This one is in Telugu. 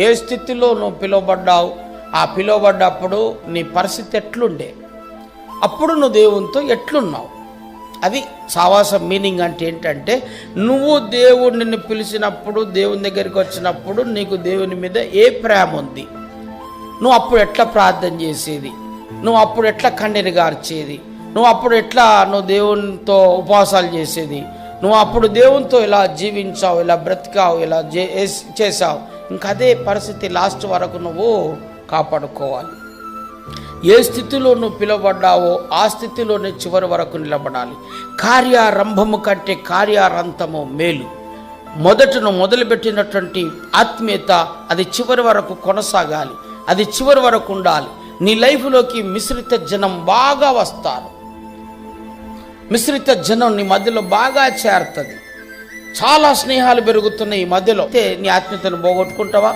ఏ స్థితిలో నువ్వు పిలువబడ్డావు, ఆ పిలువబడ్డప్పుడు నీ పరిస్థితి ఎట్లుండే, అప్పుడు నువ్వు దేవునితో ఎట్లున్నావు. అది సావాసం మీనింగ్ అంటే ఏంటంటే, నువ్వు దేవుడిని పిలిచినప్పుడు, దేవుని దగ్గరికి వచ్చినప్పుడు నీకు దేవుని మీద ఏ ప్రేమ ఉంది, నువ్వు అప్పుడు ఎట్లా ప్రార్థన చేసేది, నువ్వు అప్పుడు ఎట్లా కన్నీరు గార్చేది, నువ్వు అప్పుడు ఎట్లా నువ్వు దేవునితో ఉపవాసాలు చేసేది, నువ్వు అప్పుడు దేవునితో ఇలా జీవించావు, ఇలా బ్రతికావు, ఇలా చేసావు. ఇంకా అదే పరిస్థితి లాస్ట్ వరకు నువ్వు కాపాడుకోవాలి. ఏ స్థితిలో నువ్వు పిలువబడ్డావో ఆ స్థితిలోనే చివరి వరకు నిలబడాలి. కార్యారంభము కంటే కార్యారంతము మేలు. మొదటను మొదలుపెట్టినటువంటి ఆత్మీయత అది చివరి వరకు కొనసాగాలి, అది చివరి వరకు ఉండాలి. నీ లైఫ్లోకి మిశ్రిత జనం బాగా వస్తారు, మిశ్రిత జనం నీ మధ్యలో బాగా చేరుతుంది. చాలా స్నేహాలు పెరుగుతున్నాయి ఈ మధ్యలో. నీ ఆత్మీయతను పోగొట్టుకుంటావా?